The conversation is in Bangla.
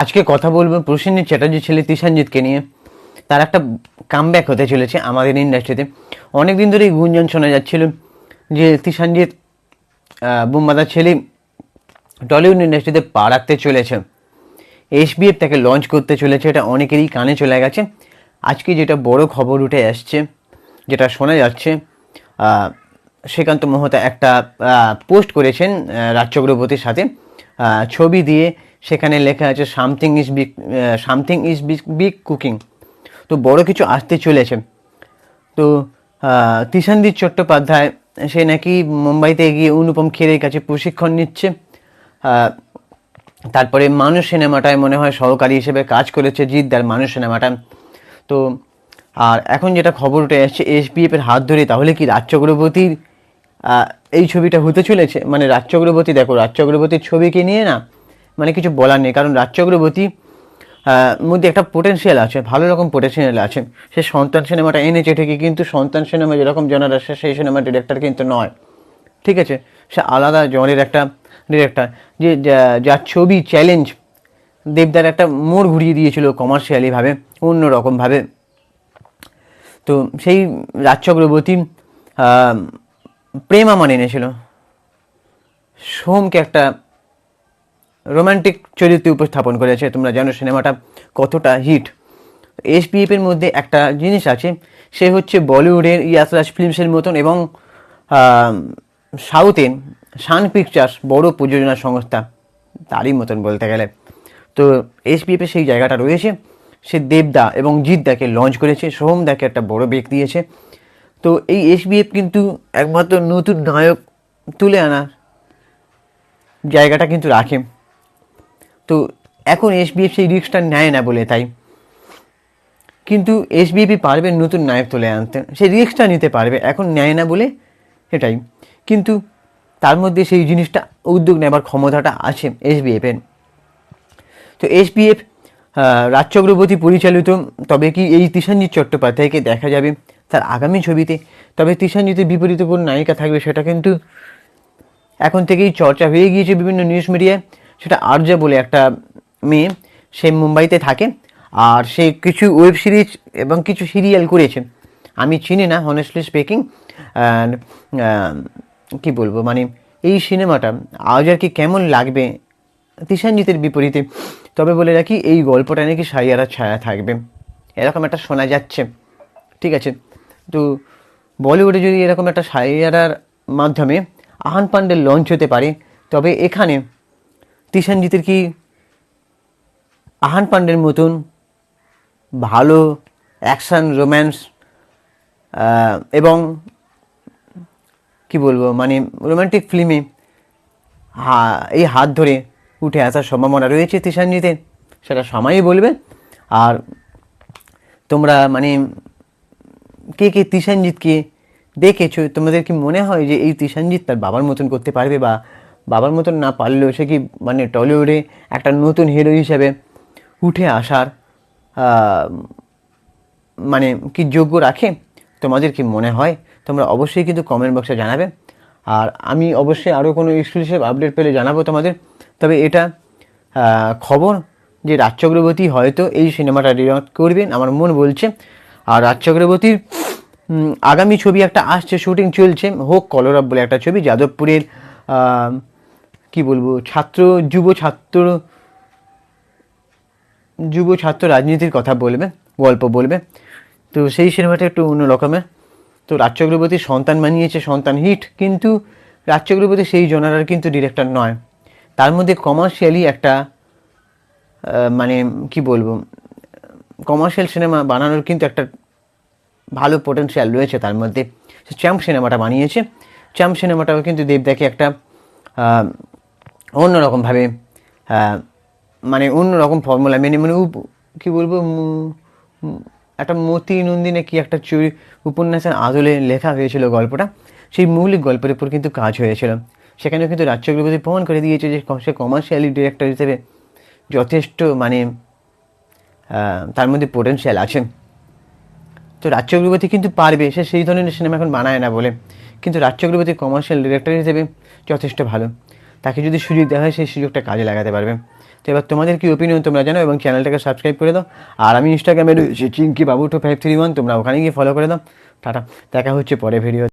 আজকে কথা বলবো প্রসেনজিৎ চ্যাটার্জি ছেলে তিশানজিৎকে নিয়ে। তার একটা কামব্যাক হতে চলেছে আমাদের ইন্ডাস্ট্রিতে। অনেক দিন ধরেই গুঞ্জন শোনা যাচ্ছিল যে তিশানজিৎ বুম্বাদার ছেলে টলিউড ইন্ডাস্ট্রিতে পা রাখতে চলেছে, এসবিএফ তাকে লঞ্চ করতে চলেছে, এটা অনেকেরই কানে চলে গেছে। আজকে যেটা বড় খবর উঠে আসছে, যেটা শোনা যাচ্ছে, শ্রীকান্ত মোহতা একটা পোস্ট করেছেন রাজ চক্রবর্তীর সাথে ছবি দিয়ে, সেখানে লেখা আছে সামথিং ইজ বিগ কুকিং। তো বড় কিছু আসতে চলেছে। তো তিশানজিৎ চট্টোপাধ্যায় সে নাকি মুম্বাইতে গিয়ে অনুপম খেরের কাছে প্রশিক্ষণ নিচ্ছে। তারপরে মানুষ সিনেমাটায় মনে হয় সহকারী হিসেবে কাজ করেছে জিদ্দার মানুষ সিনেমাটা। তো আর এখন যেটা খবর উঠে আসছে এসবিএফের হাত ধরে, তাহলে কি রাজ চক্রবর্তীর এই ছবিটা হতে চলেছে? মানে রাজ চক্রবর্তী, দেখো রাজ চক্রবর্তীর ছবিকে নিয়ে না মানে কিছু বলার নেই, কারণ রাজ চক্রবর্তী মধ্যে একটা পোটেনশিয়াল আছে, ভালো রকম পোটেনশিয়াল আছে। সে সন্তান সিনেমাটা এনেছে ঠিকই, কিন্তু সন্তান সিনেমা যেরকম জনার আসে সেই সিনেমার ডিরেক্টর কিন্তু নয়, ঠিক আছে? সে আলাদা জনের একটা ডিরেক্টর, যে যার ছবি চ্যালেঞ্জ দেবদার একটা মোড় ঘুরিয়ে দিয়েছিল কমার্শিয়ালিভাবে, অন্যরকমভাবে। তো সেই রাজ চক্রবর্তী প্রেম আমার এনেছিল, সোমকে একটা রোমান্টিক চরিত্রে উপস্থাপন করেছে। তোমরা জানো সিনেমাটা কতটা হিট। এসবিএফের মধ্যে একটা জিনিস আছে, সে হচ্ছে বলিউডের ইয়াসরাজ ফিল্মসের মতন এবং সাউথের সান পিকচার্স বড় প্রযোজনা সংস্থা, তারই মতন বলতে গেলে। তো এসবিএফের সেই জায়গাটা রয়েছে। সে দেবদা এবং জিদ্দাকে লঞ্চ করেছে, সোহমদাকে একটা বড় ব্রেক দিয়েছে। তো এই এসবিএফ কিন্তু একমাত্র নতুন নায়ক তুলে আনার জায়গাটা কিন্তু রাখে। তো এখন এসবিএফ সেই রিস্কটা নেয় না বলে তাই, কিন্তু এসবিএফই পারবে নতুন নায়ক তুলে আনতে, সেই রিস্কটা নিতে পারবে, এখন নেয় না বলে এটাই। কিন্তু তার মধ্যে সেই জিনিসটা উদ্যোগ নেবার ক্ষমতাটা আছে এসবিএফের। তো এসবিএফ রাজ চক্রবর্তী পরিচালিত, তবে কি এই তিশানজিৎ চট্টোপাধ্যায়কে দেখা যাবে তার আগামী ছবিতে? তবে তিশানজিতের বিপরীতে কোন নায়িকা থাকবে সেটা কিন্তু এখন থেকেই চর্চা হয়ে গিয়েছে বিভিন্ন নিউজ মিডিয়ায়। সেটা আর্যা বলে একটা মেয়ে, সে মুম্বাইতে থাকে, আর সে কিছু ওয়েব সিরিজ এবং কিছু সিরিয়াল করেছে। আমি চিনি না হনেস্টলি স্পিকিং, কী বলবো, মানে এই সিনেমাটা আর্যার কি কেমন লাগবে তিশানজিতের বিপরীতে। তবে বলে রাখি, এই গল্পটা নাকি সাইয়ারার ছায়া থাকবে, এরকম একটা শোনা যাচ্ছে, ঠিক আছে? তো বলিউডে যদি এরকম একটা সাইয়ারার মাধ্যমে আহান পান্ডের লঞ্চ হতে পারে, তবে এখানে তিশানজিতের কি আহান পান্ডের মতন ভালো অ্যাকশান রোম্যান্স এবং কি বলবো, মানে রোম্যান্টিক ফিল্মে এই হাত ধরে উঠে আসার সম্ভাবনা রয়েছে তিশানজিতের? সেটা সময়ই বলবে। আর তোমরা মানে কে কে তিশানজিৎকে দেখেছো, তোমাদের কি মনে হয় যে এই তিশানজিৎ তার বাবার মতন করতে পারবে, বা বাবার মতন না পারলেও সে কি মানে টলিউডে একটা নতুন হিরো হিসেবে উঠে আসার মানে কি যোগ্য রাখে? তোমাদের কি মনে হয়? তোমরা অবশ্যই কিন্তু কমেন্ট বক্সে জানাবে। আর আমি অবশ্যই আরও কোনো এক্সক্লুসিভ আপডেট পেলে জানাবো তোমাদের। তবে এটা খবর যে রাজ চক্রবর্তী হয়তো এই সিনেমাটা ডিরেক্ট করবেন, আমার মন বলছে। আর রাজ চক্রবর্তীর আগামী ছবি একটা আসছে, শুটিং চলছে, হোক কলরব বলে একটা ছবি, যাদবপুরের কি বলবো যুব ছাত্র রাজনীতির কথা বলবে, গল্প বলবে। তো সেই সিনেমাটা একটু অন্য রকমের। তো রাজ চক্রবর্তীর সন্তান বানিয়েছে, সন্তান হিট, কিন্তু রাজ চক্রবর্তী সেই জনারার কিন্তু ডিরেক্টর নয়। তার মধ্যে কমার্শিয়ালি একটা মানে কি বলবো, কমার্শিয়াল সিনেমা বানানোর কিন্তু একটা ভালো পোটেনশিয়াল রয়েছে তার মধ্যে। সে চ্যাম্প সিনেমাটা বানিয়েছে, চ্যাম্প সিনেমাটাও কিন্তু দেবদাকে একটা অন্যরকমভাবে মানে অন্যরকম ফর্মুলা মেনে মানে কী বলবো, একটা মতি নন্দিনে কি একটা উপন্যাসের আদলে লেখা হয়েছিল গল্পটা, সেই মৌলিক গল্পের উপর কিন্তু কাজ হয়েছিল। সেখানেও কিন্তু রাজ চক্রবর্তী প্রমাণ করে দিয়েছে যে সে কমার্শিয়ালি ডিরেক্টর হিসেবে যথেষ্ট মানে তার মধ্যে পোটেনশিয়াল আছে। তো রাজ চক্রবর্তী কিন্তু পারবে, সে সেই ধরনের সিনেমা এখন বানায় না বলে, কিন্তু রাজ চক্রবর্তী কমার্শিয়াল ডিরেক্টর হিসেবে যথেষ্ট ভালো। তাকে যদি সুযোগ দেওয়া হয় সেই সুযোগটা কাজে লাগাতে পারবে। তো এবার তোমাদের কি ওপিনিয়ন তোমরা জানো, এবং চ্যানেলটাকে সাবস্ক্রাইব করে দাও। আর আমি ইনস্টাগ্রামে রয়েছি চিঙ্কি বাবু 2531, তোমরা ওখানে গিয়ে ফলো করে দাও। টাটা, দেখা হচ্ছে পরে ভিডিও।